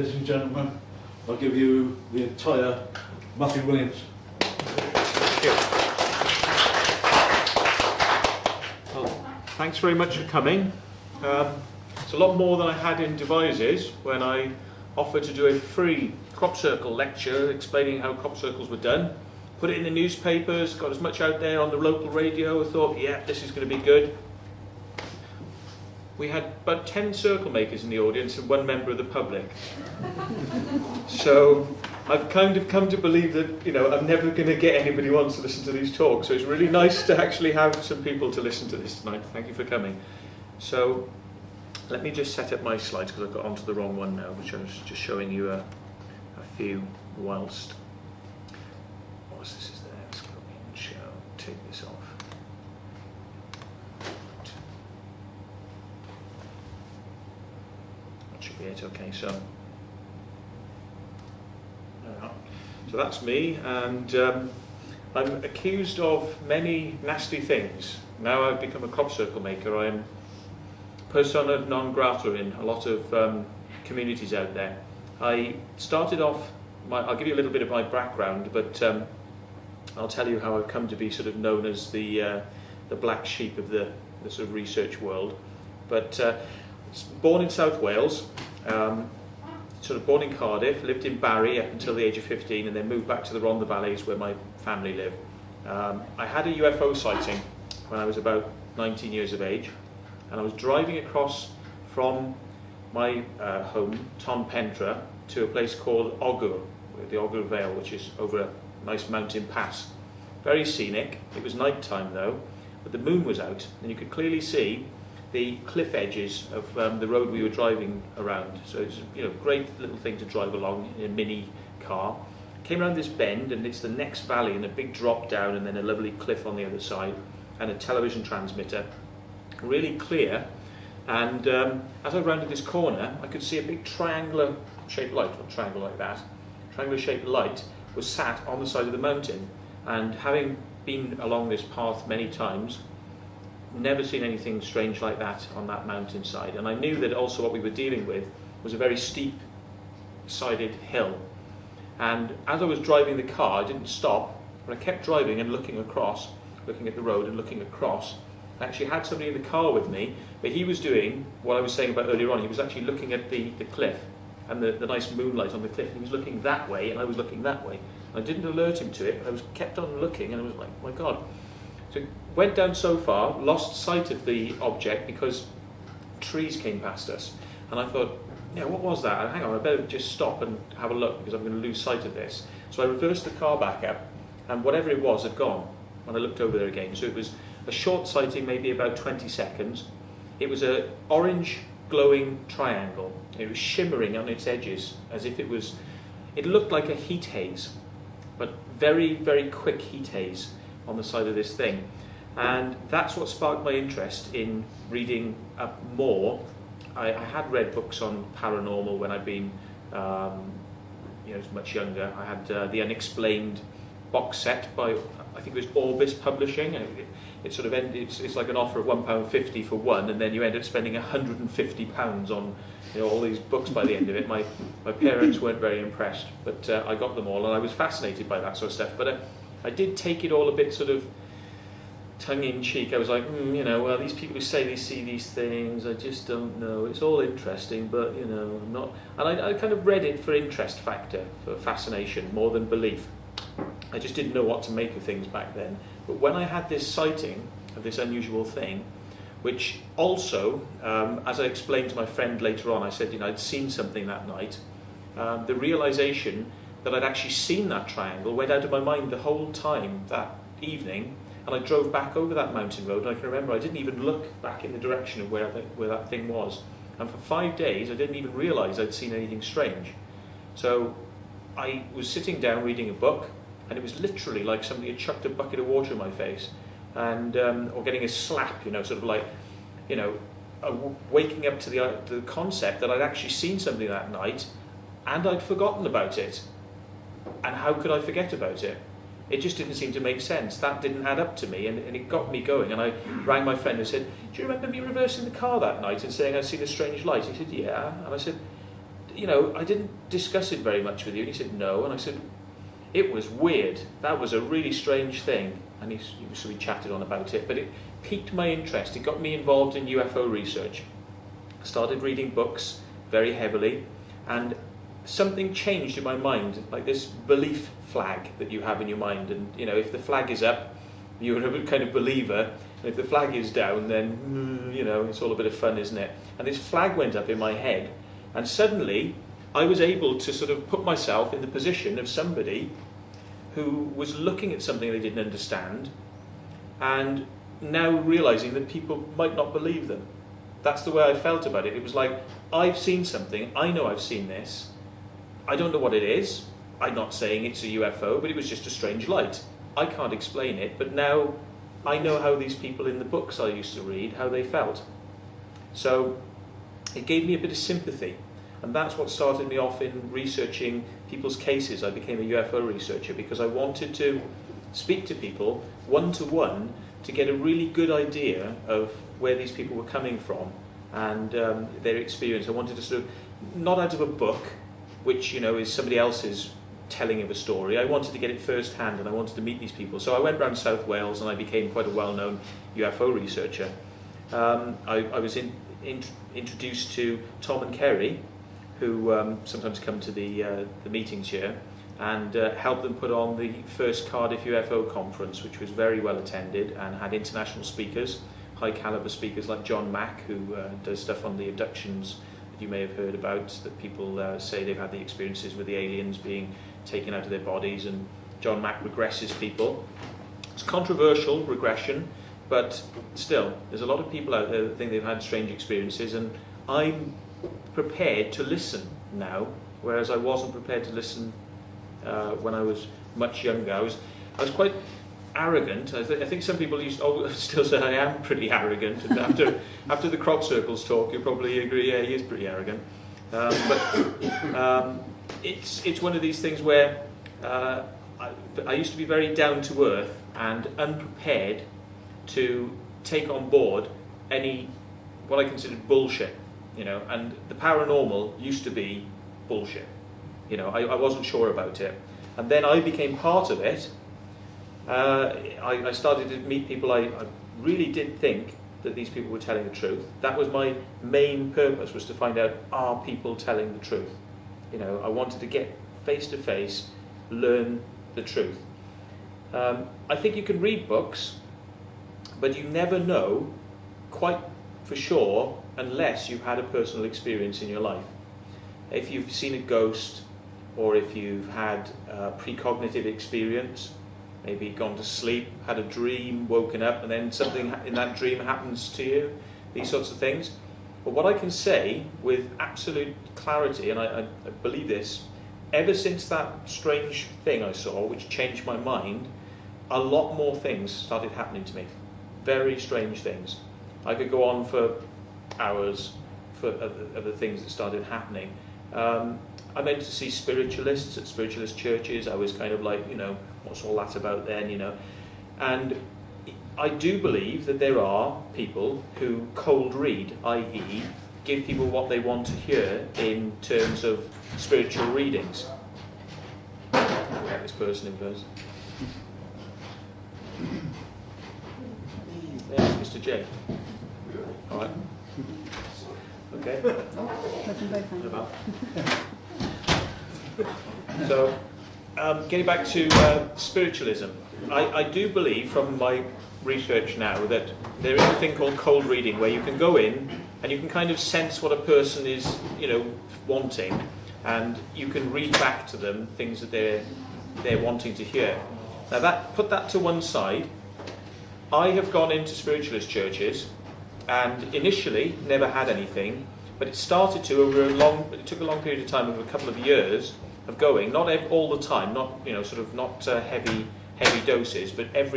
Ladies and gentlemen, I'll give you the entire Matthew Williams. Thank you. Well, thanks very much for coming. It's a lot more than I had in Devizes when I offered to do a free crop circle lecture explaining how crop circles were done. Put it in the newspapers, got as much out there on the local radio. I thought, yeah, this is going to be good. We had about 10 Circlemakers in the audience and one member of the public. So I've kind of come to believe that, you know, I'm never going to get anybody who wants to listen to these talks. So it's really nice to actually have some people to listen to this tonight. Thank you for coming. So let me just set up my slides because I've got onto the wrong one now, which I was just showing you a few whilst this is there. Let's go and take this off. That should be it. Okay, so that's me, and I'm accused of many nasty things. Now I've become a crop circle maker. I'm persona non grata in a lot of communities out there. I started off, I'll give you a little bit of my background, but I'll tell you how I've come to be sort of known as the black sheep of the sort of research world. But born in South Wales, sort of born in Cardiff, lived in Barry up until the age of 15, and then moved back to the Rhondda Valleys where my family live. I had a UFO sighting when I was about 19 years of age, and I was driving across from my home, Tonpentra, to a place called Ogur, the Ogur Vale, which is over a nice mountain pass. Very scenic. It was night time though, but the moon was out, and you could clearly see the cliff edges of the road we were driving around. So it's a great little thing to drive along in a mini car. Came around this bend, and it's the next valley, and a big drop down, and then a lovely cliff on the other side, and a television transmitter, really clear. And as I rounded this corner, I could see a big triangular shaped light, or triangle like that. Triangular shaped light was sat on the side of the mountain, and having been along this path many times, never seen anything strange like that on that mountainside. And I knew that also what we were dealing with was a very steep sided hill. And as I was driving the car, I didn't stop, but I kept driving and looking across, looking at the road and looking across. I actually had somebody in the car with me, but he was doing what I was saying about earlier on. He was actually looking at the cliff and the nice moonlight on the cliff. He was looking that way, and I was looking that way. I didn't alert him to it, but I kept on looking, and I was like, my God. So went down so far, lost sight of the object because trees came past us. And I thought, yeah, what was that? Hang on, I better just stop and have a look because I'm going to lose sight of this. So I reversed the car back up, and whatever it was had gone when I looked over there again. So it was a short sighting, maybe about 20 seconds. It was an orange glowing triangle. It was shimmering on its edges as if it looked like a heat haze, but very, very quick heat haze on the side of this thing. And that's what sparked my interest in reading up more. I had read books on paranormal when I'd been much younger. I had the Unexplained box set by, I think it was Orbis Publishing. It sort of it's like an offer of £1.50 for one, and then you end up spending £150 on all these books by the end of it. My parents weren't very impressed, but I got them all, and I was fascinated by that sort of stuff. But I did take it all a bit sort of tongue-in-cheek. I was like, well, these people who say they see these things, I just don't know. It's all interesting, but I'm not. And I kind of read it for interest factor, for fascination, more than belief. I just didn't know what to make of things back then. But when I had this sighting of this unusual thing, which also, as I explained to my friend later on, I said, I'd seen something that night. The realization that I'd actually seen that triangle went out of my mind the whole time that evening, and I drove back over that mountain road, and I can remember I didn't even look back in the direction of where that thing was. And for 5 days, I didn't even realize I'd seen anything strange. So I was sitting down reading a book, and it was literally like somebody had chucked a bucket of water in my face, and or getting a slap, sort of like, waking up to the concept that I'd actually seen something that night, and I'd forgotten about it. And how could I forget about it? It just didn't seem to make sense. That didn't add up to me, and it got me going. And I rang my friend and said, do you remember me reversing the car that night and saying I'd seen a strange light? He said, yeah. And I said, you know, I didn't discuss it very much with you. And he said, no. And I said, it was weird. That was a really strange thing. And so we chatted on about it. But it piqued my interest. It got me involved in UFO research. I started reading books very heavily. And something changed in my mind, like this belief flag that you have in your mind. And, you know, if the flag is up, you're a kind of believer. And if the flag is down, then, you know, it's all a bit of fun, isn't it? And this flag went up in my head. And suddenly, I was able to sort of put myself in the position of somebody who was looking at something they didn't understand and now realising that people might not believe them. That's the way I felt about it. It was like, I've seen something, I know I've seen this, I don't know what it is, I'm not saying it's a UFO, but it was just a strange light. I can't explain it, but now I know how these people in the books I used to read, how they felt. So it gave me a bit of sympathy, and that's what started me off in researching people's cases. I became a UFO researcher because I wanted to speak to people one-to-one to get a really good idea of where these people were coming from and their experience. I wanted to sort of, not out of a book, which, you know, is somebody else's telling of a story. I wanted to get it firsthand, and I wanted to meet these people. So I went around South Wales and I became quite a well-known UFO researcher. I was introduced to Tom and Kerry, who sometimes come to the meetings here, and helped them put on the first Cardiff UFO conference, which was very well attended and had international speakers, high caliber speakers like John Mack, who does stuff on the abductions that you may have heard about, that people say they've had the experiences with the aliens being taken out of their bodies, and John Mack regresses people. It's controversial regression, but still, there's a lot of people out there that think they've had strange experiences, and I'm prepared to listen now, whereas I wasn't prepared to listen when I was much younger. I was quite arrogant. I think some people still say I am pretty arrogant. And after the crop circles talk, you'll probably agree, yeah, he is pretty arrogant. But it's one of these things where I used to be very down to earth and unprepared to take on board any what I considered bullshit, you know. And the paranormal used to be bullshit. You know, I wasn't sure about it. And then I became part of it. I started to meet people. I really did think that these people were telling the truth. That was my main purpose, was to find out, are people telling the truth? You know, I wanted to get face to face, learn the truth. I think you can read books, but you never know quite for sure unless you've had a personal experience in your life. If you've seen a ghost, or if you've had a precognitive experience, maybe gone to sleep, had a dream, woken up, and then something in that dream happens to you, these sorts of things. But what I can say with absolute clarity, and I believe this, ever since that strange thing I saw, which changed my mind, a lot more things started happening to me. Very strange things. I could go on for hours of the things that started happening. I went to see spiritualists at spiritualist churches. I was kind of like, you know, what's all that about then, you know? And I do believe that there are people who cold read, i.e. give people what they want to hear in terms of spiritual readings. Get this person in first. Yeah, Mr. J. All right. Okay. So, getting back to spiritualism, I do believe from my research now that there is a thing called cold reading, where you can go in and you can kind of sense what a person is, you know, wanting, and you can read back to them things that they're wanting to hear. Now, put that to one side. I have gone into spiritualist churches and initially never had anything, but it started to it took a long period of time, over a couple of years of going, not all the time, not, you know, sort of not heavy doses, but every